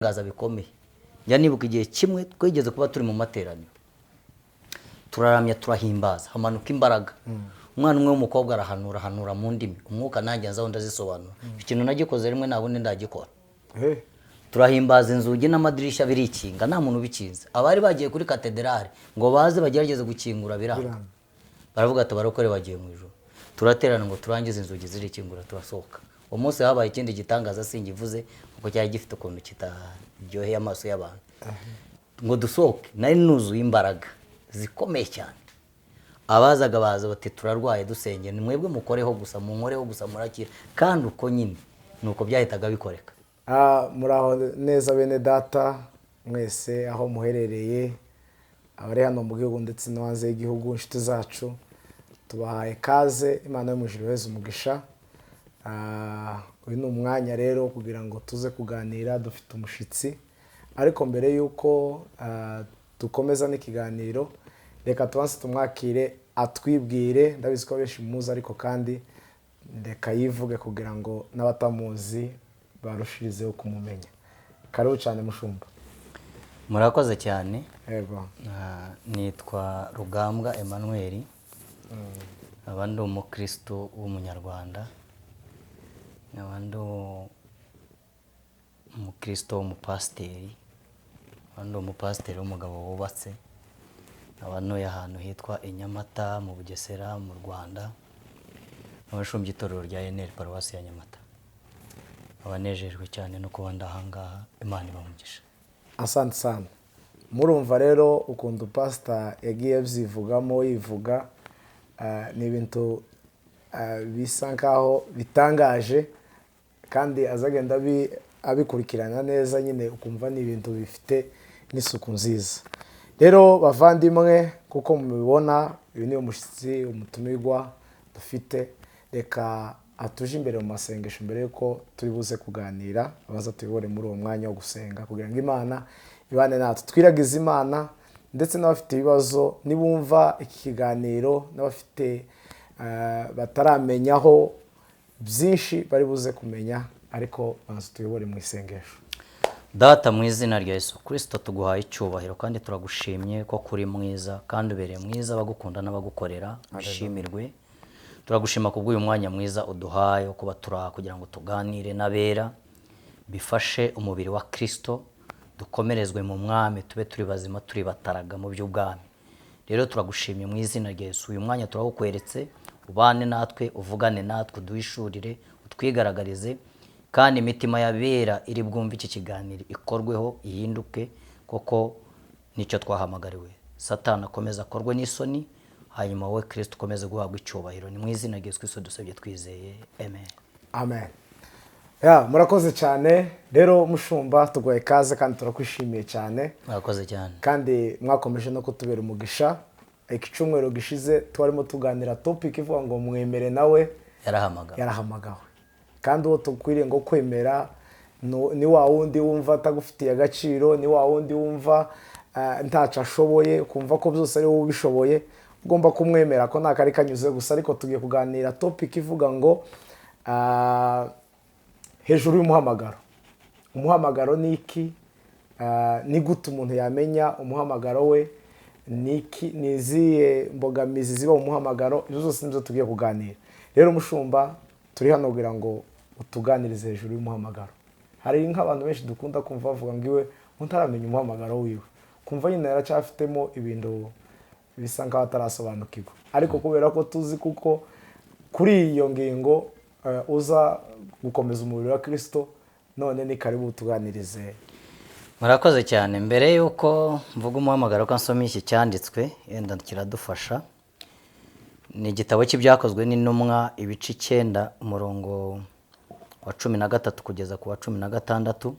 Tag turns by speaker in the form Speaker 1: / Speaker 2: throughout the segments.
Speaker 1: gaza bikomeye. Njya nibuka igihe kimwe twigeze kuba turi mu materaniro, turaramya turahimbaza, hamanuka imbaraga. Umwana umwe w'umukobwa arahanura mu ndimi, umwuka nanjye nzaho ndazisobanura. Ikintu nagikoze rimwe nabundi ndagikora. Turahimbaza, inzugi n'amadirishya birikinga, nta muntu ubikinze. Abari bagiye kuri katedrali ngo baze bagerageze gukingura biranga. Baravuga ati barokore bagiye mu ijuru. Turaterana ngo turangize, inzugi zirikingura, turasohoka. Umunsi habaye ikindi gitangaza singivuze kuko cyari gifite ukuntu kitaryoheye amaso y'abantu. Ngo dusohoke, nari nuzuye imbaraga zikomeye cyane. Abazaga baza bati turarwaye dusenge, ni mwebwe mukoreho gusa, munkoreho gusa murakira. Kandi uko nyine nuko byahitaga bikoreka.
Speaker 2: Muraho neza bene data mwese aho muherereye, abari hano mu gihugu ndetse no hanze y'igihugu, inshuti zacu tubahaye kaze. Imana yo mu ijuru ibahe umugisha. Uyu ni umwanya rero kugira ngo tuze kuganira, dufite umushitsi. Ariko mbere yuko dukomeza n'ikiganiro, reka tubanze tumwakire atwibwire. Ndabizi ko benshi muzi, ariko kandi reka yivuge kugira ngo n'abatamuzi barushirizeho kumumenya. Karibu cyane mushumba.
Speaker 1: Murakoze cyane.
Speaker 2: Yego.
Speaker 1: Nitwa Rugambwa Emmanuel. Abandi umukristo w'umunyarwanda. Abandi umukristo w'umupasiteri. Abandi umupasiteri w'umugabo wubatse. Abanoye ahantu hitwa Inyamata mu Bugesera mu Rwanda. Abashumbye itorero rya Enel Paruwasi ya Nyamata. Abanejejwe cyane no kuba ndahangaha. Imana ibamugisha.
Speaker 2: Asante sana. Murumva rero ukuntu pastor yagiye byivugamo yivuga, ni ibintu bisa nkaho bitangaje kandi azagenda abikurikirana neza, nyine ukumva ni ibintu bifite n'isuku nziza. Rero bavandimwe, kuko mubibona uyu ni umushyitsi umutumirwa dufite, reka atuje imbere mu masengesho mbere yuko turi buze kuganira. Abaza tuyobore muri uwo mwanya wo gusenga kugira ngo Imana ibane natwe. Twiragize Imana, ndetse n'abafite ibibazo nibumva iki kiganiro, n'abafite bataramenyaho byinshi bari buze kumenya, ariko baza tuyobore mu isengesho.
Speaker 1: Data, mu izina rya Yesu Kristo tuguhaye icyubahiro kandi turagushimye ko kuri mwiza kandi ubereye mwiza, abagukunda n'abagukorera bishimirwe. Turagushima kubw'uyu mwanya mwiza uduhaye wo kuba turaha kugira ngo tuganire n'abera, bifashe umubiri wa Kristo, dukomerezwe mu mwami, tube turi bazima, turi bataraga mu by'ubwami. Rero turagushimye mu izina rya Yesu. Uyu mwanya turawukweretse, ubane natwe, uvugane natwe, duhishurire, utwigaragarize, kandi imitima y'abera iri bwumve iki kiganiro ikorweho, ihinduke, koko nicyo twahamagariwe. Satani akomeza akorwe n'isoni, hanyuma wowe Kristo ukomeze guhabwa icyubahiro. Ni mu izina rya Yesu Kristo dusabye twizeye, amen.
Speaker 2: Amen. Murakoze cyane. Rero mushumba tugoye kaze kandi turakwishimiye cyane.
Speaker 1: Murakoze cyane.
Speaker 2: Kandi mwakomeje no kutubera umugisha. Iki cyumweru gishize twarimo tuganira topic ivuga ngo mwemere nawe yarahamagawe. Kandi uwo tukwiriye ngo kwemera ni wa wundi wumva atagufitiye agaciro, ni wa wundi wumva ntaca ashoboye, kumva ko byose ari wowe ubishoboye, ugomba kumwemera ko nta kari kanyuze gusa. Ariko tugiye kuganira topic ivuga ngo hejuru y'umuhamagaro. Umuhamagaro ni iki? Ni gute umuntu yamenya umuhamagaro we? Ni izihe mbogamizi ziba mu muhamagaro? Ibyo zose nibyo tugiye kuganira. Rero mushumba, turi hano kugira ngo utuganirize hejuru y'umuhamagaro. Hari nk'abantu benshi dukunda kumva bavuga ngo iwe ntaramenya umuhamagaro wiwe, kumva nyine yaracyafitemo ibintu bisa nkaho atarasobanukirwa. Ariko kubera ko tuzi kuko kuri iyo ngingo uza gukomeza umubiri wa Kristo, none ni karibu tuganirize.
Speaker 1: Murakoze cyane. Mbere yuko mvuga umuhamagaro ko nsoma iki cyanditswe, yenda kiradufasha. Ni igitabo cy'ibyakozwe n'intumwa, ibice 9 umurongo wa 13 kugeza ku wa 16.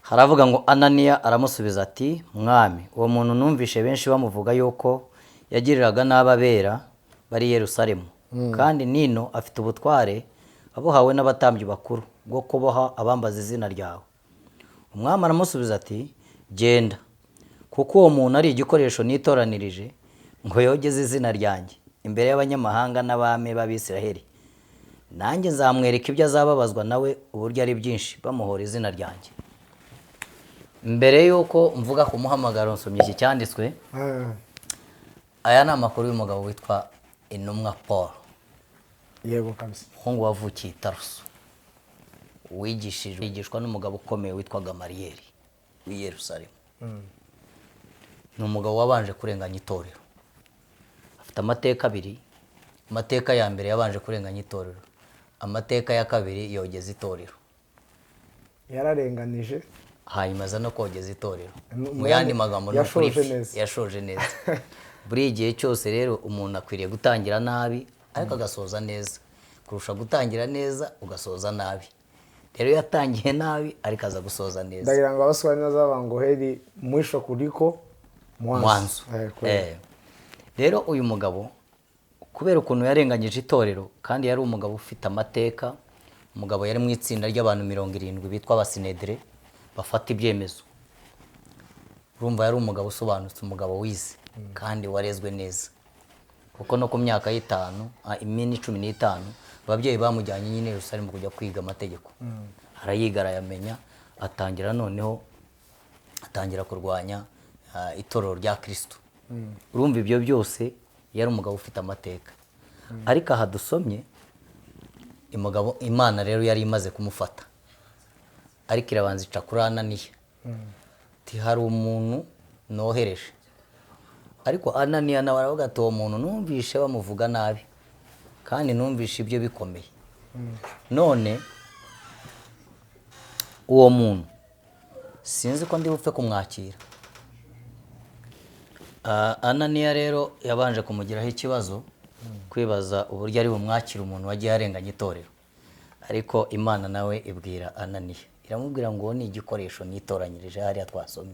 Speaker 1: Haravuga ngo Ananiya aramusubiza ati, mwami, uwo muntu numvishe benshi bamuvuga yuko yagiriraga n'ababera bari i Yerusalemu, kandi nino afite ubutware abuhawe n'abatambyi bakuru bwo kuboha abambaza izina ryawe. Umwami aramusubiza ati, genda, kuko uwo muntu ari igikoresho nitoranirije ngo yogeze izina ryanjye imbere y'abanyamahanga n'abami b'Abisiraheli. Nanjye nzamwereka ibyo azababazwa nawe uburyo ari byinshi bamuhora izina ryanjye. mbere y'uko mvuga ku muhamagaro nsomye iki cyanditswe, aya ni amakuru y'umugabo witwa Intumwa Paul,
Speaker 2: yego kabisa,
Speaker 1: umuhungu wavukiye i Taruso, wigishwa n'umugabo ukomeye witwa Gamariyeli w'i Yerusalemu. Ni umugabo wabanje kurenganya itorero, afite amateka abiri. Amateka ya mbere yabanje kurenganya itorero, amateka ya kabiri yogeza itorero,
Speaker 2: yararenganije
Speaker 1: hanyuma aza no kogeza itorero.
Speaker 2: Mu
Speaker 1: Mu yandi magambo
Speaker 2: yashoje neza.
Speaker 1: yashoje neza. Buri gihe cyose rero umuntu akwiriye gutangira nabi ariko agasoza neza, kurusha gutangira neza ugasoza nabi. Rero yatangiye nabi ariko aza gusoza neza.
Speaker 2: ndagira ngo abaswahili nazabango heri mwisho kuliko
Speaker 1: Mwanzo. Rero uyu mugabo kubera ukuntu yarenganyije itorero kandi yari umugabo ufite amateka, umugabo yari mu itsinda ry'abantu 70 bitwa abasinedire bafata ibyemezo. Urumva yari umugabo usobanutse, umugabo wize kandi warezwe neza, kuko no ku myaka imini 15 ababyeyi bamujyanye nyine Yerusalemu kujya kwiga amategeko. Arayiga arayamenya, atangira kurwanya itorero rya Kristo. Urumva ibyo byose yari umugabo ufite amateka. Ariko aha dusomye Imana rero yari imaze kumufata, ariko irabanza ica kuri Ananiya. Hari umuntu nohereje, ariko Ananiya nawe aravuga ati uwo muntu numvishe bamuvuga nabi kandi numvishe ibyo bikomeye, none uwo muntu sinzi ko ndi bupfe kumwakira. Ananiya rero yabanje kumugiraho ikibazo, kwibaza uburyo ari bumwakira umuntu wagiye arenganya itorero. Ariko Imana nawe ibwira Ananiya, iramubwira ngo ni igikoresho nitoranyirije hariya twasomye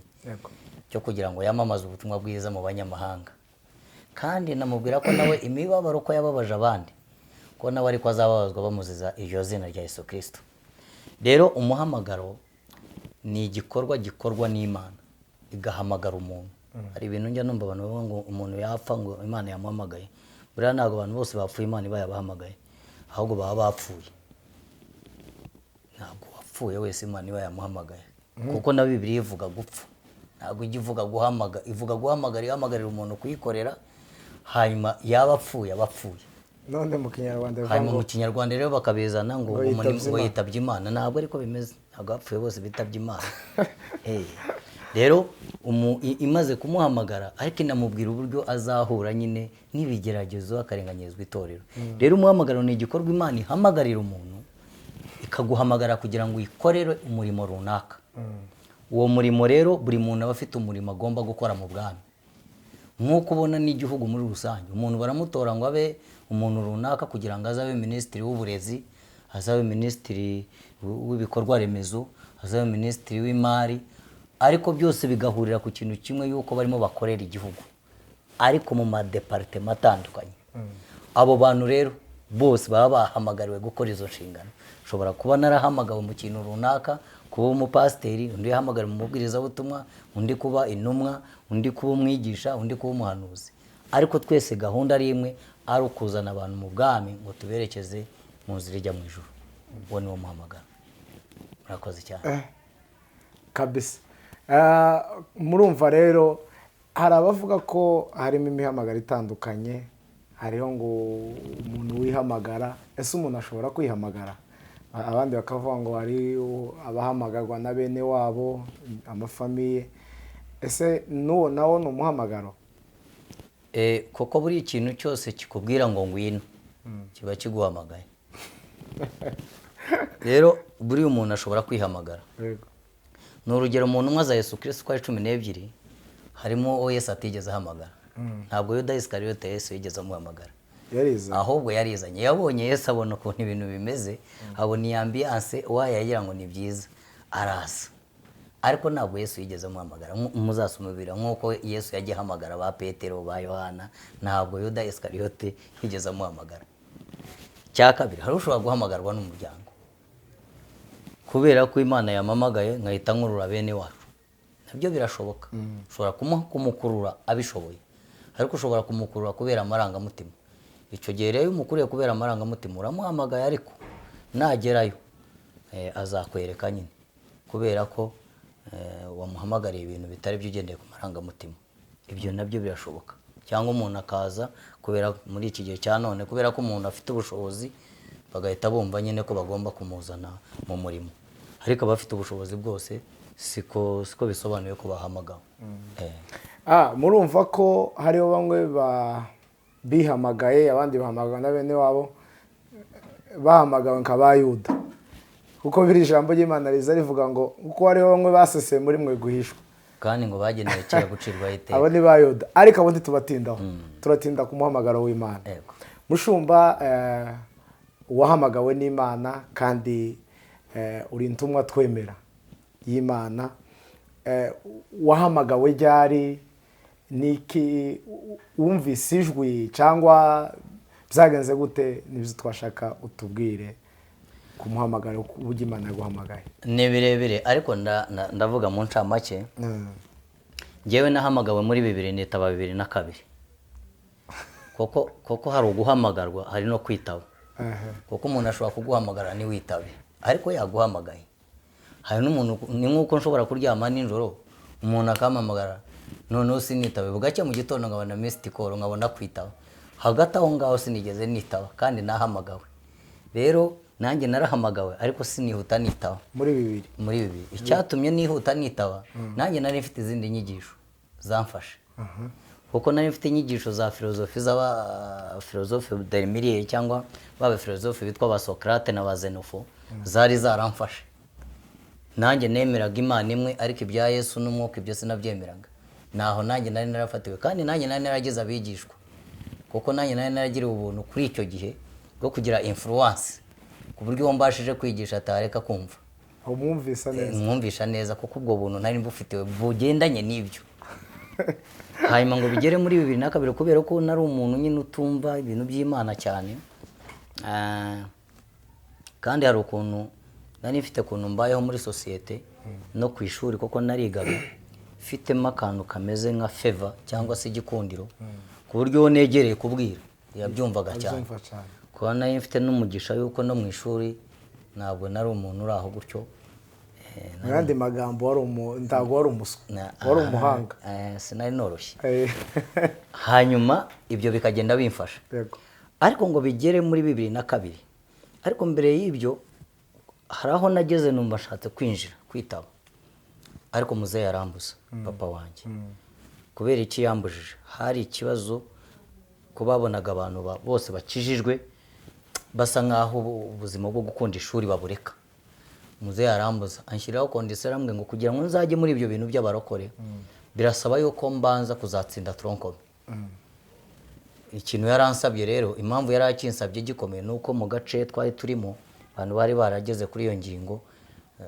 Speaker 1: cyo kugira ngo yamamaze ubutumwa bwiza mu banyamahanga. Kandi namubwira ko nawe imibabaro ko yababaje abandi, ko nawe ariko azababazwa bamuziza iryo zina rya Yesu Kristo. Rero umuhamagaro ni igikorwa gikorwa n'Imana igahamagara umuntu. Hari ibintu njya numva abantu bavuga ngo umuntu yapfa ngo Imana yamuhamagaye. Buriya ntabwo abantu bose bapfuye Imana iba yabahamagaye, ahubwo baba bapfuye. Ntabwo wapfuye wese Imana iba yamuhamagaye, kuko na Bibiliya ivuga gupfa, ntabwo ijya ivuga guhamagara. Ivuga guhamagara, ihamagarira umuntu kuyikorera, hanyuma yaba apfuye aba apfuye.
Speaker 2: none mu kinyarwanda
Speaker 1: Hanyuma mu kinyarwanda rero bakabizana ngo umuntu yitabye Imana. Ntabwo ariko bimeze, ntabwo abapfuye bose bitabye Imana. Rero imaze kumuhamagara, ariko inamubwira uburyo azahura nyine n'ibigeragezo, akarenganyirizwa itorero. Rero umuhamagaro ni igikorwa Imana ihamagarira umuntu, ikaguhamagara kugira ngo uyikorere umurimo runaka. Uwo murimo rero buri muntu aba afite umurimo agomba gukora mu bwami. Nk'uko ubona n'igihugu muri rusange, umuntu baramutora ngo abe umuntu runaka kugira ngo azabe minisitiri w'uburezi, azabe minisitiri w'ibikorwa remezo, azabe minisitiri w'imari, ariko byose bigahurira ku kintu kimwe, yuko barimo bakorera igihugu ariko mu madepartema atandukanye. Abo bantu rero bose baba bahamagariwe gukora izo nshingano. Ushobora kuba narahamagawe mu kintu runaka, kuba umupasiteri, undi yahamagara mu mubwirizabutumwa, undi kuba intumwa, undi kuba umwigisha, undi kuba umuhanuzi, ariko twese gahunda ari imwe, ari ukuzana abantu mu bwami ngo tuberekeze mu nzira ijya mu ijuru. Uwo ni wo muhamagaro. Murakoze cyane
Speaker 2: kabisa. Murumva rero hari abavuga ko harimo imihamagaro itandukanye. Hariho ngo umuntu wihamagara, ese umuntu ashobora kwihamagara? Abandi bakavuga ngo hari abahamagarwa na bene wabo, amafamiye. Ese n'uwo nawo ni umuhamagaro?
Speaker 1: Koko buri ikintu cyose kikubwira ngo ngwino kiba kiguhamagaye. Rero buri umuntu ashobora kwihamagara. Ni urugero umuntu umwe aza Yesu Kristo kwa 12, harimo uwo Yesu atigeze ahamagara. Ntabwo Yuda Isikariyote Yesu yigeze amuhamagara, ahubwo yarizanye. Yabonye Yesu, abona ukuntu ibintu bimeze, abona iyi ambiance wayagira ngo ni byiza, araza. Ariko ntabwo Yesu yigeze amuhamagara. Muzasumubira nk'uko Yesu yagiye ahamagara ba Petero, ba Yohana, ntabwo Yuda Isikariyote yigeze amuhamagara. Cya kabiri, hari ushobora guhamagarwa n'umuryango, kubera ko Imana yamamagaye nkahita nkurura bene wacu. Nabyo birashoboka. Ushobora kumukurura abishoboye, ariko ushobora kumukurura kubera amarangamutima. Icyo gihe rero umukuriye kubera amarangamutima uramuhamagaye, ariko nagerayo azakwereka nyine, kubera ko wamuhamagariye ibintu bitari byo ugendeye ku marangamutima. Ibyo nabyo birashoboka. Cyangwa umuntu akaza kubera muri iki gihe cya none kubera ko umuntu afite ubushobozi bagahita bumva nyine ko bagomba kumuzana mu murimo, ariko abafite ubushobozi bwose siko bisobanuye ko bahamagawe.
Speaker 2: Murumva ko hariho bamwe bihamagaye abandi bahamagawe na bene wabo bahamagawe nka ba Yuda, kuko biri ijambo ry'Imana riza rivuga ngo kuko hariho bamwe baseseye muri mwe guhishwa kandi
Speaker 1: ngo bagenewe kera gucirwaho iteka.
Speaker 2: Abo ni ba Yuda, ariko abo ntitubatindaho, turatinda ku muhamagaro w'Imana. Mushumba, wahamagawe n'Imana kandi uri intumwa twemera y'Imana, wahamagawe ryari, niki wumvise ijwi cyangwa byagenze gute? Nibyo twashaka utubwire ku muhamagaro w'uburyo Imana yaguhamagaye.
Speaker 1: Ni birebire ariko ndavuga mu ncamake. Njyewe nahamagawe muri 2002 koko hari uguhamagarwa hari no kwitaba. Kuko umuntu ashobora kuguhamagara ni witabe ariko yaguhamagaye. Hari n'umuntu ni nkuko nshobora kuryama nijoro umuntu akampamagara noneho sinitabe, bugacya mu gitondo nkabona missed call nkabona kwitaba, hagati aho ngaho sinigeze nitaba kandi nahamagawe. Rero nanjye narahamagawe ariko sinihuta nitaba
Speaker 2: muri
Speaker 1: 2000. Icyatumye nihuta nitaba nanjye nari mfite izindi nyigisho zamfashe. Kuko nari mfite inyigisho za filozofi filozofi Dermiriye cyangwa baba filozofi bitwa ba Socrate na ba Xenophon zari zaramfashe. Nanjye nemeraga Imana imwe ariko ibya Yesu n'umwuka ibyo sinabyemeraga. Naho nanjye nari narafatiwe kandi nanjye nari narageze abigishwa, kuko nanjye nari naragiriwe ubuntu kuri icyo gihe bwo kugira influence ku buryo mbashije kwigisha atareka kumva. Mwumvisha neza kuko ubwo buntu nari mbufitiwe bugendanye n'ibyo. Hanyuma ngo bigere muri 2002 kubera ko nari umuntu nyine utumva ibintu by'Imana cyane. Kandi hari ukuntu nari mfite kuntu mbayeho muri societe no ku ishuri, kuko narigaga mfitemo akantu kameze nka favor cyangwa se igikundiro ku buryo negereye kubwira yabyumvaga cyane. Kuba nari mfite n'umugisha yuko no mu ishuri ntabwo nari umuntu uri aho gutyo.
Speaker 2: N'andi magambo ntabwo wari umuswa, wari umuhanga.
Speaker 1: Sinari noroshye. Hanyuma ibyo bikagenda bimfasha. Ariko ngo bigere muri 2002, ariko mbere y'ibyo hari aho nageze numva ashatse kwitaba, ariko muzehe yarambuza papa wanjye. Kubera iki yambujije? Hari ikibazo kubabonaga abantu bose bakijijwe basa nkaho ubuzima bwo gukunda ishuri babureka. Muzehe yarambuza anshyiraho kondisiyo aramwe ngo kugira ngo nzajye muri ibyo bintu by'abarokore birasaba yuko mbanza kuzatsinda tronkome. Ikintu yaransabye rero, impamvu yarakinsabye gikomeye nuko mu gace twari turimo abantu bari barageze kuri iyo ngingo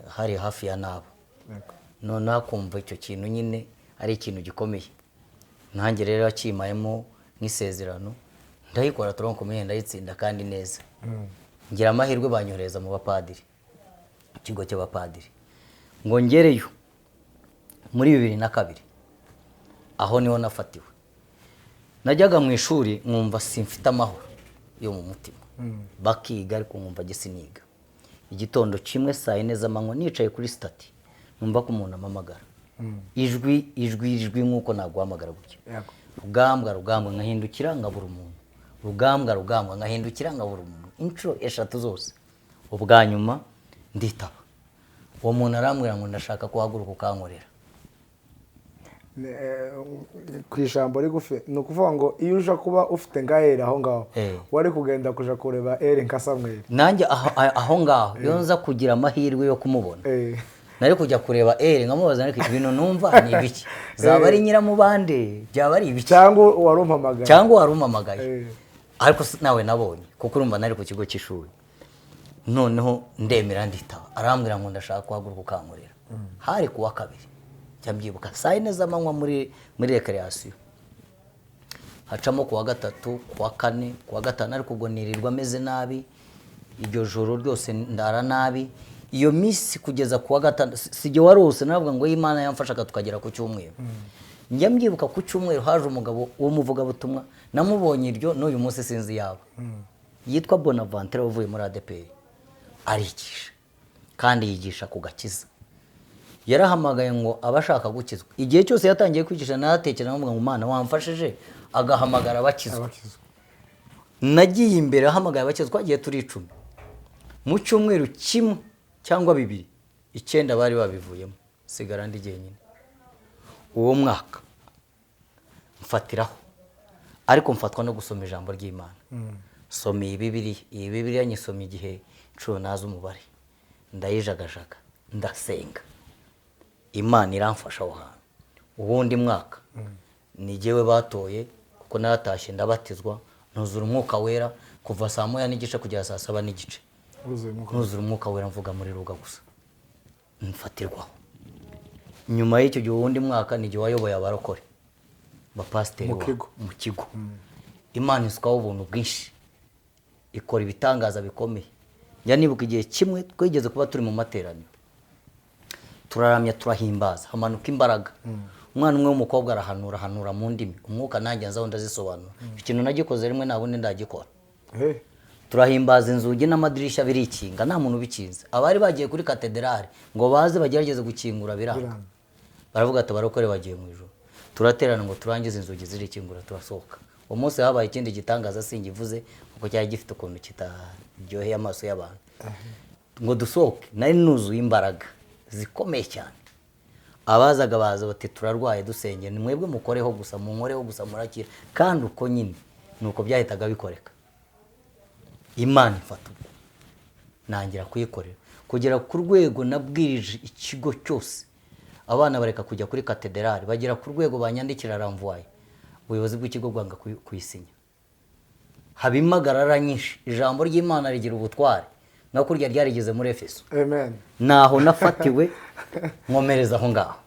Speaker 1: hari hafi ya nabo. None akumva icyo kintu nyine ari ikintu gikomeye. Nanjye rero akimayemo nk'isezerano ndayikora tronkome ndayitsinda kandi neza. Ngira amahirwe banyohereza mu bapadiri, ikigo cy'abapadiri, ngo ngereyo muri 2002. Aho niho nafatiwe. Najyaga mu ishuri nkumva simfite amahoro yo mu mutima. Bakiga ariko nkumva gisiniga. Igitondo kimwe saa 4 z'amanywa nicaye kuri stati numva ko umuntu amamagara. Ijwi nkuko naguhamagara gutya. Rugambwa nkahindukira ngabura umuntu. Rugambwa nkahindukira ngabura umuntu. Intro eshatu zose. Ubwa nyuma nditaba. Uwo muntu arambwira ngo ndashaka kuhaguruka ukankorera.
Speaker 2: Ku ijambo rigufi ni ukuvuga ngo iyo uje kuba ufite ngahere aho ngaho wari kugenda kuja kureba ere nka Samuel.
Speaker 1: Nanjye aho ngaho iyo nza kugira amahirwe yo kumubona nari kujya kureba ere nkamubaza ariko ibintu numva ni ibiki, zaba ari nyiramubande byaba ari ibiki,
Speaker 2: cyangwa
Speaker 1: warumpamagaye ariko nawe nabonye kuko urumva nari ku kigo cy'ishuri. Noneho ndemera nditaba, arambwira ngo ndashaka kuhaguruka ukankorera. Hari kuwa kabiri cyambyibuka saa 4 z'amanywa muri recreation. Hacamo kuwa gatatu, kuwa kane, kuwa gatanu ariko ubwo nirirwa meze nabi. Iryo joro ryose ndara nabi. Iyo misi kugeza kuwa gatanu sije warose navuga ngo Imana yamfashaga tukagera ku cyumweru. Njya mbyibuka ku cyumweru haje umugabo wo muvuga butumwa namubonye iryo n'uyu munsi sinzi yabo. Yitwa Bonaventure uvuye muri ADPR. Arigisha kandi yigisha ku gakiza. yarahamagaye ngo abashaka gukizwa. Igihe cyose yatangiye kwigisha naratekereza ngo Imana wamfashije agahamagara abakizwa. Nagiye imbere ahamagaye abakizwa, twagiye turi 10 mu cyumweru kimwe cyangwa 2 9 bari babivuyemo, sigara ndi jyenyine. Uwo mwaka mfatiraho, ariko mfatwa no gusoma ijambo ry'Imana. Soma iyi Bibiliya nyisoma igihe nshuro nazo umubare, ndayijagajaga, ndasenga, Imana iramfasha aho hantu. Uwundi mwaka ni jyewe batoye, kuko naratashye ndabatizwa, nuzura umwuka wera kuva saa 1:30 kugera saa 7:30. Nuzura umwuka wera mvuga muri ruga gusa, mfatirwaho. Nyuma y'icyo gihe uwundi mwaka ni jye wayoboye abarokore bapasiteri mu kigo. Imana isukaho ubuntu bwinshi, ikora ibitangaza bikomeye. Njya nibuka igihe kimwe twigeze kuba turi mu materaniro, turaramya turahimbaza, hamanuka imbaraga. Umwana umwe w'umukobwa arahanura mu ndimi, umwuka nanjye nzaho ndazisobanura. Ikintu nagikoze rimwe nabundi ndagikora. Turahimbaza, inzugi n'amadirishya birikinga, nta muntu ubikinze. Abari bagiye kuri katedrali ngo baze bagerageze gukingura biranga. Baravuga ati abarokore bagiye mu ijuru. Turaterana ngo turangize, inzugi zirikingura, turasohoka. Uwo munsi habaye ikindi gitangaza singivuze kuko cyari gifite ukuntu kitaryoheye amaso y'abantu. Ngo dusohoke, nari nuzuye imbaraga zikomeye cyane. Abazaga baza bati turarwaye dusenge, ni mwebwe mukoreho gusa, munkoreho gusa murakira. Kandi uko nyine nuko byahitaga bikoreka. Imana ifata ubwo nangira kuyikorera kugera ku rwego nabwirije ikigo cyose. Abana bareka kujya kuri katedrali, bagera ku rwego banyandikira ramvuye, ubuyobozi bw'ikigo bwanga kuyisinya. Habimagarara nyinshi, ijambo ry'Imana rigira ubutware nka kurya ryarigeze muri Efeso.
Speaker 2: Amen.
Speaker 1: Naho nafatiwe nkomereza aho ngaho.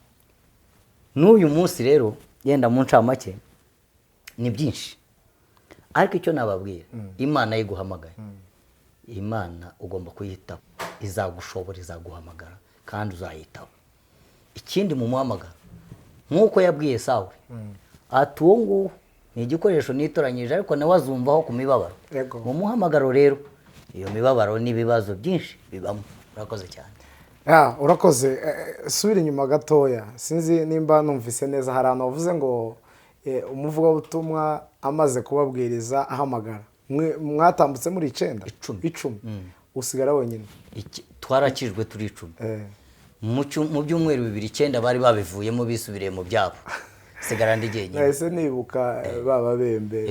Speaker 1: N'uyu munsi rero yenda mu ncamake ni byinshi, ariko icyo nababwira, Imana yiguhamagaye, Imana ugomba kuyitaho, izagushobora, izaguhamagara kandi uzayitaho. Ikindi mu muhamagaro, nk'uko yabwiye Sawuli, ati uwo nguwo ni igikoresho nitoranyije, ariko nawe azumvaho ku mibabaro. Mu muhamagaro rero iyo mibabaro n'ibibazo byinshi bibamo. Urakoze cyane.
Speaker 2: Urakoze. Subira inyuma gatoya, sinzi nimba numvise neza, hari ahantu wavuze ngo umuvugabutumwa amaze kubabwiriza ahamagara, mwatambutse muri 10 usigara wenyine.
Speaker 1: Twarakijwe turi 10 mu byumweru 2 9 bari babivuyemo bisubiriye mu byabo, sigara ndi jyenyine.
Speaker 2: Nahise nibuka
Speaker 1: bababembe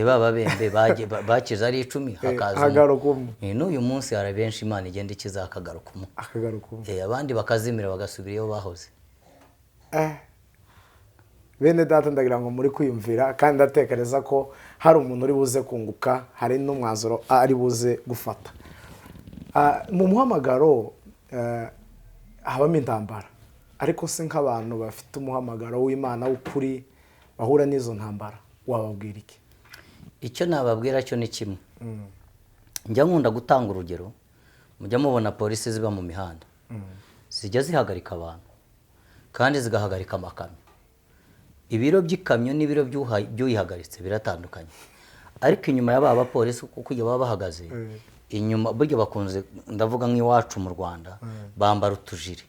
Speaker 1: bakiza ari 10 hakaza
Speaker 2: hagaruka umwe.
Speaker 1: N'uyu munsi hari benshi Imana igenda ikiza akagaruka umwe, abandi bakazimira bagasubira iyo bahoze.
Speaker 2: Bene data, ndagira ngo muri kwiyumvira, kandi ndatekereza ko hari umuntu uri buze kunguka, hari n'umwanzuro ari buze gufata. Mu muhamagaro habamo intambara, ariko se nk'abantu bafite umuhamagaro w'Imana w'ukuri bahura n'izo ntambara, wababwira iki?
Speaker 1: Icyo nababwira cyo ni kimwe. Njya nkunda gutanga urugero, mujya mubona polisi ziba mu mihanda, zijya zihagarika abantu kandi zigahagarika amakamyo. Ibiro by'ikamyo n'ibiro by'uyihagaritse biratandukanye, ariko inyuma y'aba bapolisi kuko baba bahagaze inyuma, buryo bakunze, ndavuga nk'iwacu mu Rwanda, bambara utujire.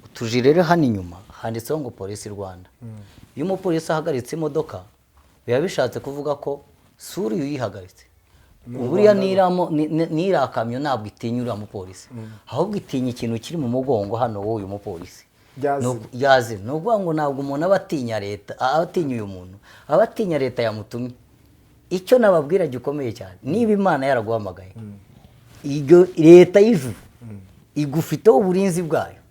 Speaker 1: Utujire rero hano inyuma handitseho ngo Polisi Rwanda. Iyo umupolisi ahagaritse imodoka, biba bishatse kuvuga ko suri uyihagaritse. Buriya n'irakamyo ntabwo itinya uriya mupolisi, ahubwo itinya ikintu kiri mu mugongo hano w'uyu mupolisi. Yazi no kuvuga ngo ntabwo umuntu aba atinya leta, atinya uyu muntu, aba atinya leta yamutumye. Icyo nababwira gikomeye cyane, niba Imana yaraguhamagaye, iyo leta y'ijuru igufiteho uburinzi bwayo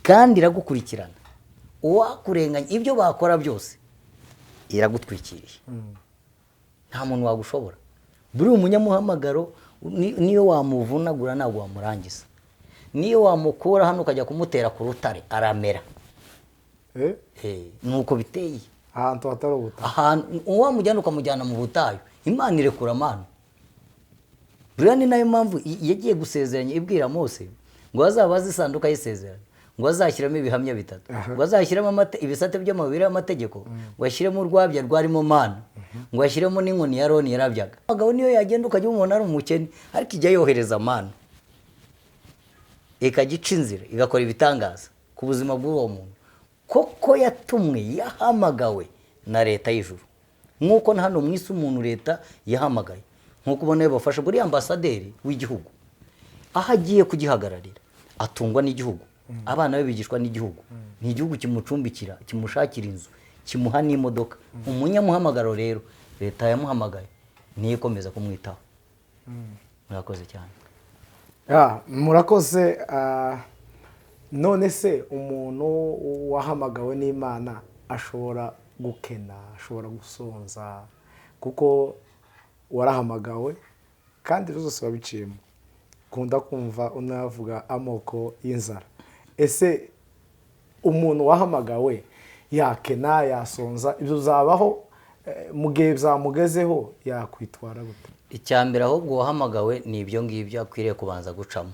Speaker 1: kandi iragukurikirana, uwakurenganya ibyo bakora byose iragutwikiriye, nta muntu wagushobora. Buri umunyamuhamagaro niyo wamuvunagura ntabwo wamurangiza, niyo wamukura hano ukajya kumutera ku rutare aramera. Nuko biteye
Speaker 2: ahantu hatari ubutayu.
Speaker 1: Ahantu uwamujyana ukamujyana mu butayu, Imana irekura amano. Buriya ni nayo mpamvu yagiye gusezeranya ibwira Mose ngo azabaze isanduka y'isezerano, ngo azashyiramo ibihamya 3, ngo azashyiramo ibisate by'amabiri y'amategeko, ngo ashyiremo urwabya rwarimo mana, ngo ashyiremo n'inkoni ya Aroni yarabyaga. Abagabo niyo yagenda ukajya umuntu ari umukene, ariko ijya yohereza mana ikagica inzira igakora ibitangaza. ku buzima bw'uwo muntu koko yatumwe yahamagawe na leta y'ijuru nk'uko hano mu isi umuntu leta yahamagaye nk'uko ubona bafasha buriya ambasaderi w'igihugu aho agiye kugihagararira atungwa n'igihugu abana be bigishwa n'igihugu ni igihugu kimucumbikira kimushakira inzu kimuha n'imodoka umunyamuhamagaro rero leta yamuhamagaye niyo ikomeza kumwitaho. Murakoze cyane.
Speaker 2: Murakoze. None se umuntu wahamagawe n'Imana ashobora gukena, ashobora gusonza kuko warahamagawe kandi zose wabiciyemo. Kunda kumva unavuga amoko y'inzara. Ese umuntu wahamagawe yakena, yasonza, ibyo zabaho mu gihe byamugezeho yakwitwara gute?
Speaker 1: Icyambere ahubwo wahamagawe ni ibyo ngibyo akwiriye kubanza gucamo.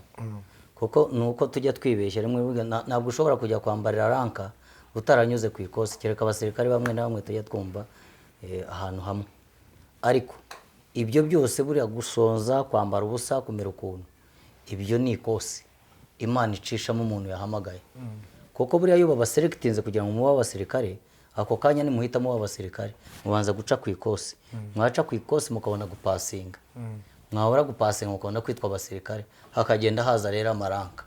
Speaker 1: Kuko nuko tujya twibeshya rimwe ntabwo ushobora kujya kwambarira ranka utaranyuze ku ikosi, kereka abasirikare bamwe na bamwe tujya twumva ahantu hamwe. Ariko ibyo byose buriya gusonza, kwambara ubusa, kumera ukuntu, ibyo ni ikosi Imana icishamo umuntu yahamagaye. Kuko buriya iyo babaselectinze kugira ngo mube abasirikare, ako kanya ni muhitamo w'abasirikare mubanza guca ku ikosi, mwaca ku ikosi mukabona gupasinga, mwabura gupasinga mukabona kwitwa abasirikare, hakagenda haza rero amaranka.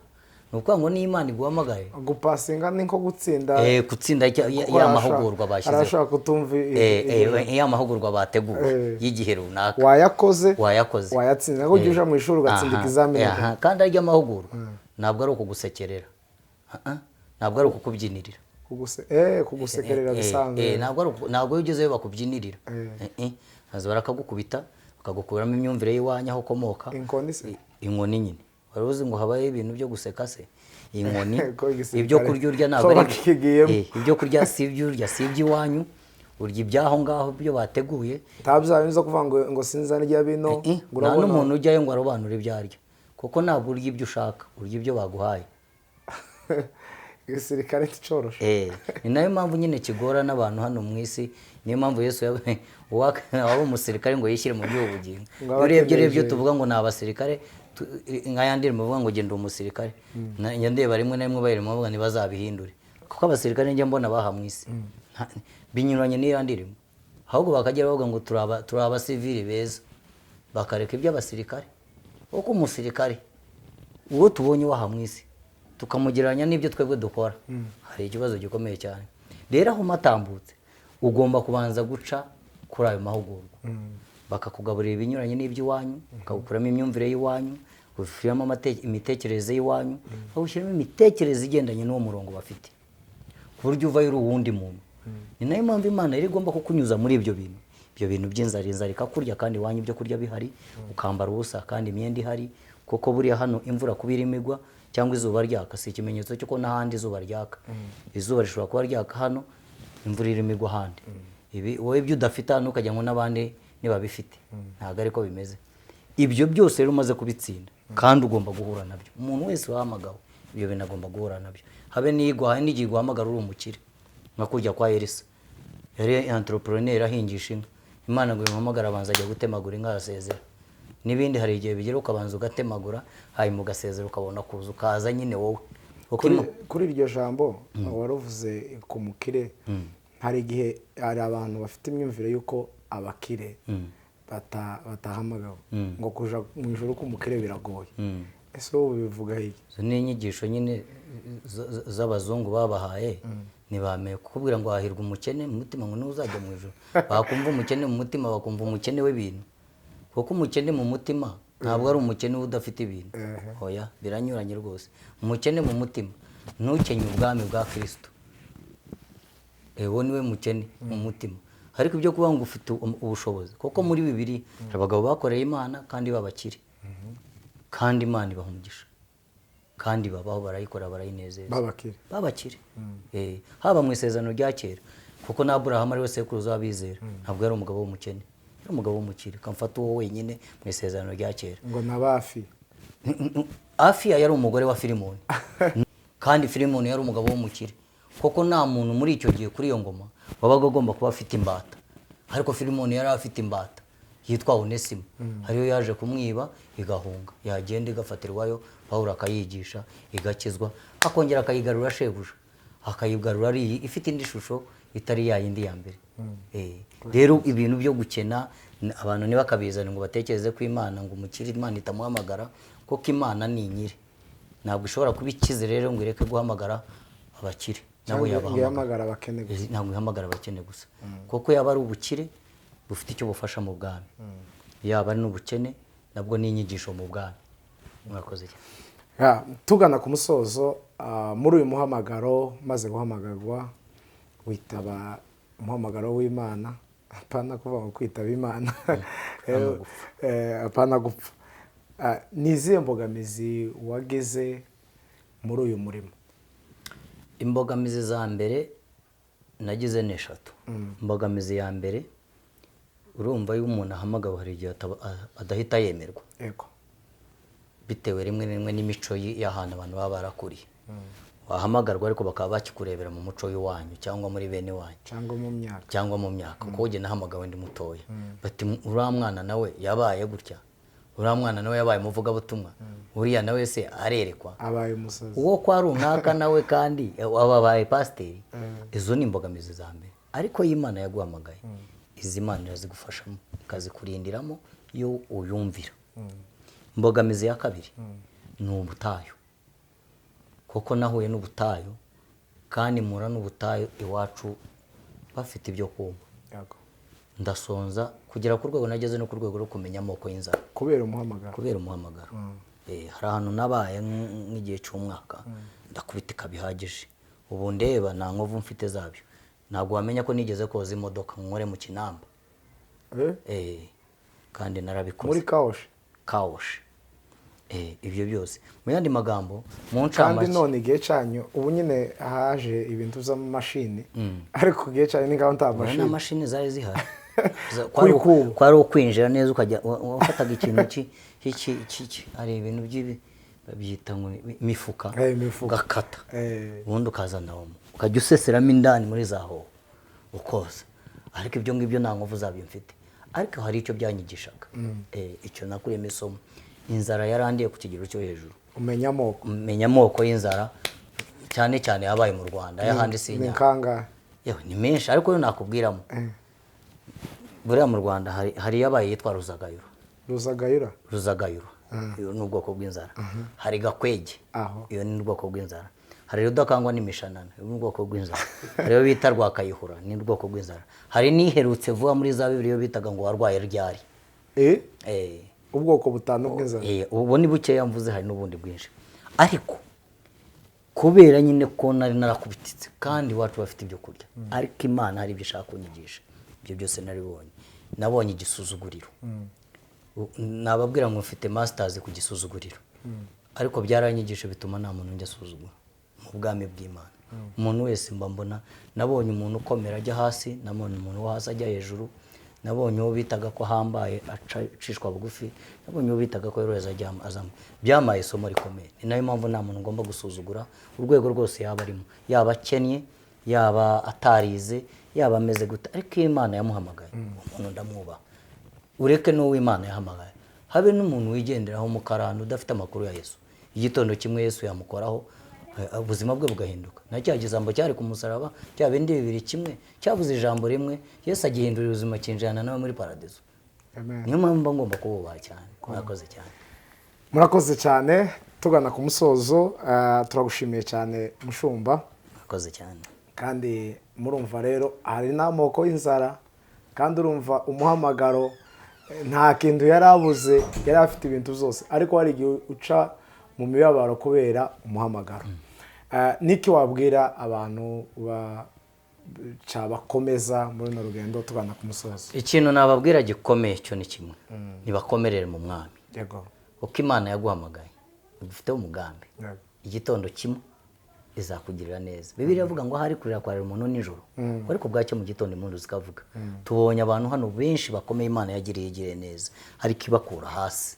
Speaker 1: Ni ukuvuga ngo ni Imana iguhamagaye.
Speaker 2: Gupasinga ni nko gutsinda,
Speaker 1: gutsinda ya mahugurwa bashyizeho,
Speaker 2: arashaka kutumva
Speaker 1: ya mahugurwa bateguye y'igihe runaka,
Speaker 2: wayakoze
Speaker 1: wayatsinze,
Speaker 2: ngo ujye uja mu ishuri ugatsinda ikizamini.
Speaker 1: Kandi arya mahugurwa ntabwo ari ukugusekerera, ntabwo ari ukukubyinirira,
Speaker 2: kugusekerera bisanzwe,
Speaker 1: ntabwo ugezeyo bakubyinirira, haza barakagukubita bakagukuramo imyumvire y'iwanyu aho ukomoka. Inkoni nyine, wari uzi ngo habaye ibintu byo guseka se? Inkoni, ibyo kurya urya ntabwo ari ibyo kurya, si ibyo urya, si iby'iwanyu, urya ibyaho ngaho byo bateguye.
Speaker 2: Ntabyo kuvuga ngo sinza ndya bino,
Speaker 1: nta n'umuntu ujyayo ngo arobanure ibyo arya, kuko ntabwo urya ibyo ushaka, urya ibyo baguhaye.
Speaker 2: Igisirikare ticoroshe.
Speaker 1: Ni nayo mpamvu nyine kigora n'abantu hano mu isi. Niyo mpamvu Yesu waba umusirikare ngo yishyire mu by'ubugingo. Urebye tuvuga ngo ni abasirikare, nk'ayandi muvuga ngo genda umusirikare, ndeba rimwe na rimwe bayirimo bavuga ntibazabihindure, kuko abasirikare njye mbona baha mu isi binyuranye n'iyo ndirimo. Ahubwo bakajya bavuga ngo turi abasivili beza, bakareka iby'abasirikare. Kuko umusirikare uwo tubonye waha mu isi tukamugereranya n'ibyo twebwe dukora, hari ikibazo gikomeye cyane. Rero aho matambutse ugomba kubanza guca kuri ayo mahugurwa, bakakugaburira ibinyuranye n'iby'iwanyu, bakagukuramo imyumvire y'iwanyu, ugushyiramo imitekerereze y'iwanyu, bagushyiramo imitekerereze igendanye n'uwo murongo bafite, ku buryo uvayo uri uwundi muntu. Ni nayo mpamvu Imana yari igomba kukunyuza muri ibyo bintu by'inzara, inzara ikakurya kandi iwanyu ibyo kurya bihari, ukambara ubusa kandi imyenda ihari. Kuko buriya hano imvura kuba irimo igwa cyangwa izuba ryaka si ikimenyetso cy'uko n'ahandi izuba ryaka. Izuba rishobora kuba ryaka hano, imvura irimo igwa ahandi. Wowe ibyo udafite hano ukajya ngo n'abandi ntibabifite, ntabwo ariko bimeze. Ibyo byose rero umaze kubitsinda kandi ugomba guhura nabyo. Umuntu wese wahamagawe ibyo bintu agomba guhura nabyo. Habe n'igihe guhamagara uri umukire, nka kujya kwa Elisa, yari entrepreneur ahingisha inka. Imana ngo imuhamagara abanza ajya gutemagura inka arasezera. N'ibindi hari igihe bigera ukabanza ugatemagura, hanyuma ugasezera ukabona kuza ukaza nyine wowe.
Speaker 2: Kuri iryo jambo waruvuze ku mukire, hari igihe hari abantu bafite imyumvire y'uko abakire batahamagawe, ngo kuja mu ijuru k'umukire biragoye. Ese wowe bivuga iki?
Speaker 1: Ni inyigisho nyine z'abazungu babahaye, ntibameye kukubwira ngo hahirwa umukene mu mutima ngo ntuzajya mu ijuru. Bakumva umukene mu mutima, bakumva umukene w'ibintu. Kuko umukene mu mutima ntabwo ari umukene udafite ibintu. Oya, biranyuranye rwose. Umukene mu mutima ntukenye ubwami bwa Kristo, ewo niwe mukene mu mutima. Ariko ibyo kuvuga ngo ufite ubushobozi, kuko muri Bibiliya abagabo bakoreye Imana kandi babakire, kandi Imana ibaha umugisha, kandi babaho barayikora barayinezeza, babakire. Haba mu isezerano rya kera, kuko na Aburahamu ari we sekuruza w'abizera, ntabwo yari umugabo w'umukene, yari umugabo w'umukire. Kamfata uwo wenyine mu isezerano rya kera,
Speaker 2: ngo nabafi
Speaker 1: Afiya yari umugore wa Filimoni, kandi Filimoni yari umugabo w'umukire. Kuko nta muntu muri icyo gihe kuri iyo ngoma wabaga agomba kuba afite imbata, ariko Filimoni yari afite imbata. yitwa Onesimo, hariyo yaje kumwiba igahunga, yagenda igafatirwayo Pawulo akayigisha igakizwa, akongera akayigarura shebuja, akayigarura ari ifite indi shusho itari ya yindi ya mbere. Rero ibintu byo gukena abantu ntibakabizane ngo batekereze ko Imana ngo umukire Imana itamuhamagara, kuko Imana ni nyiri, ntabwo ishobora kuba ikize rero ngo ireke guhamagara abakire, nabo
Speaker 2: yahamagara abakene gusa.
Speaker 1: ntabwo ihamagara abakene gusa, kuko yaba ari ubukire bufite icyo bufasha mu bwami, yaba ari n'ubukene nabwo ni inyigisho mu bwami. Murakoze cyane.
Speaker 2: Tugana ku musozo, muri uyu muhamagaro maze guhamagarwa witaba umuhamagaro w'Imana, apana kuvuga ngo kwitaba Imana, apana gupfa. Ni izihe mbogamizi wageze muri uyu murimo?
Speaker 1: Imbogamizi za mbere nagize ni 3. Imbogamizi ya mbere, urumva iyo umuntu ahamagawe hari igihe adahita yemerwa,
Speaker 2: Yego.
Speaker 1: bitewe rimwe rimwe n'imico y'ahantu abantu baba barakuriye. Wahamagarwa ariko bakaba bakikurebera mu muco w'iwanyu cyangwa muri bene wanyu cyangwa mu myaka, kuko ugenda nahamagawe ndi mutoya, bati uriya mwana nawe yabaye gutya, uriya mwana nawe yabaye umuvugabutumwa, uriya nawe se arerekwa
Speaker 2: abaye umusazi,
Speaker 1: uwo kwa runaka nawe kandi wabaye pasiteri. Izo ni imbogamizi za mbere, ariko y'Imana yaguhamagaye, izi Imana irazigufashamo ikazikurindiramo iyo uyumvira. Imbogamizi ya kabiri ni ubutayu, kuko nahuye n'ubutayu kandi mura n'ubutayu iwacu bafite ibyo kumva, ndasonza kugera ku rwego nageze no ku rwego rwo kumenya amoko y'inzara
Speaker 2: kubera umuhamagaro.
Speaker 1: Hari ahantu nabaye nk'igihe cy'umwaka ndakubitika bihagije, ubu ndeba nta nkovu mfite zabyo, ntabwo wamenya ko nigeze koza imodoka nkore mu Kinamba. Kandi narabikoze
Speaker 2: muri
Speaker 1: Kawoshi. Ibyo byose mu yandi magambo mu
Speaker 2: ncamake. Kandi none igihe cyanyu ubu nyine haje ibintu z'amamashini, ariko igihe cyanyu ni ngaho nta mashini.
Speaker 1: Nta mashini zari zihari. Kwari ukwinjira neza ukajya wafataga ikintu iki ari ibintu by'ibi babyita ngo imifuka, ugakata ubundi ukazana ukajya useseramo indani muri za hoho ukoza, ariko ibyo ngibyo nta nkovu zabyo mfite, ariko hari icyo byanyigishaga. Icyo nakuriyemo isomo. Inzara yarandiye ku kigero cyo hejuru, umenya amoko y'inzara, cyane cyane yabaye mu Rwanda, y'ahandi sinya ni menshi, ariko yo nakubwiramo. Buriya mu Rwanda hari yabaye yitwa Ruzagayura, iyo ni ubwoko bw'inzara. Hari Gakwege, iyo ni ubwoko bw'inzara. Hari Rudakangwa n'imishanana, iyo ni ubwoko bw'inzara. Hari iyo bita Rwakayihura, ni ubwoko bw'inzara. Hari n'iherutse vuba muri za Bibiliya bitaga ngo warwaye ryari.
Speaker 2: Ubwoko butanu bw'inzara.
Speaker 1: Ubu ni bukeya mvuze, hari n'ubundi bwinshi, ariko kubera nyine ko nari narakubititse kandi iwacu bafite ibyo kurya, ariko Imana hari ibyo ishaka kunyigisha. Ibyo byose nabonye igisuzuguriro. Nababwira ngo mfite masters ku gisuzuguriro, ariko byaranyigisha bituma nta muntu njya asuzugura mu bwami bw'Imana. Umuntu wese mbona, nabonye umuntu ukomera ajya hasi, nabonye umuntu wo hasi ajya hejuru, nabonye uwo bitaga ko hambaye acishwa bugufi, nabonye uwo bitaga ko yoroheza azamo. Byamaye isomo rikomeye. Ni nayo mpamvu nta muntu ngomba gusuzugura urwego rwose yaba arimo, yaba akennye, yaba atarize, yaba ameze gute, ariko Imana yamuhamagaye, umuntu ndamwubaha. Ureke n'uwo Imana yahamagaye, habe n'umuntu wigenderaho mu karando udafite amakuru ya Yesu, igitondo kimwe Yesu yamukoraho ubuzima bwe bugahinduka. Na cya gizambo cyari ku musaraba, cya bindi bibiri kimwe, cyavuze ijambo rimwe, Yesu agihindurira ubuzima kinjana nawe muri paradizo. Niyo mpamvu ngomba kububaha cyane. Murakoze cyane.
Speaker 2: Murakoze cyane. Tugana ku musozo, turagushimiye cyane mushumba.
Speaker 1: Murakoze cyane.
Speaker 2: Kandi murumva rero hari n'amoko y'inzara, kandi urumva umuhamagaro nta kintu yarabuze, yari afite ibintu zose, ariko hari igihe uca mu mibabaro kubera umuhamagaro. Niki wabwira abantu bakomeza muri runo rugendo tugana ku musozo?
Speaker 1: Ikintu nababwira gikomeye cyo ni kimwe, nibakomerere mu mwami.
Speaker 2: Yego.
Speaker 1: Uko Imana yaguhamagaye ugifiteho umugambi, igitondo kimwe izakugirira neza. Bibiliya ivuga ngo hari kurira kwarira umuntu nijoro, ariko bwacyo mu gitondo impundu zikavuga. Tubonye abantu hano benshi bakomeye Imana yagiriye neza, hari kibakura hasi,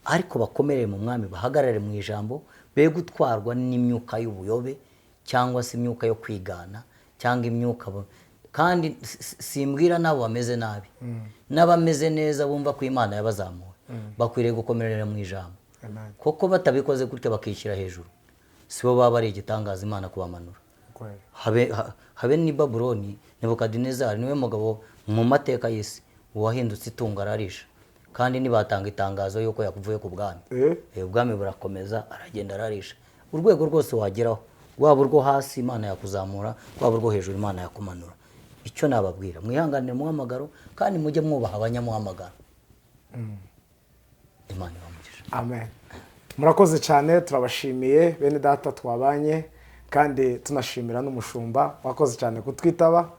Speaker 1: ariko bakomerere mu mwami, bahagarare mu ijambo, be gutwarwa n'imyuka y'ubuyobe cyangwa se imyuka yo kwigana cyangwa imyuka kandi simbwira nabo bameze nabi n'abameze neza bumva ko Imana yabazamuye bakwiriye gukomerera mu ijambo kuko batabikoze gutya bakishyira hejuru sibo baba ari igitangaza Imana kubamanura. Habe ni Babuloni, Nebukadinezari niwe mugabo mu mateka y'isi wahindutse itungo ararisha, kandi nibatanga itangazo yuko yakuvuye ku bwami ubwami burakomeza aragenda ararisha. Urwego rwose wageraho, rwaba urwo hasi Imana yakuzamura, rwaba urwo hejuru Imana yakumanura. Icyo nababwira, mwihanganire muhamagaro kandi mujye mwubaha abanyamuhamagaro. Imana ibamugisha.
Speaker 2: Amen. Murakoze cyane, turabashimiye bene data twabanye, kandi tunashimira n'umushumba wakoze cyane kutwitaba.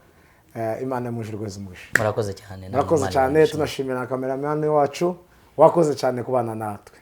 Speaker 2: Imana yamujirweze umugisha.
Speaker 1: Murakoze cyane.
Speaker 2: Murakoze cyane, tunashimira na cameraman wacu wakoze cyane kubana natwe.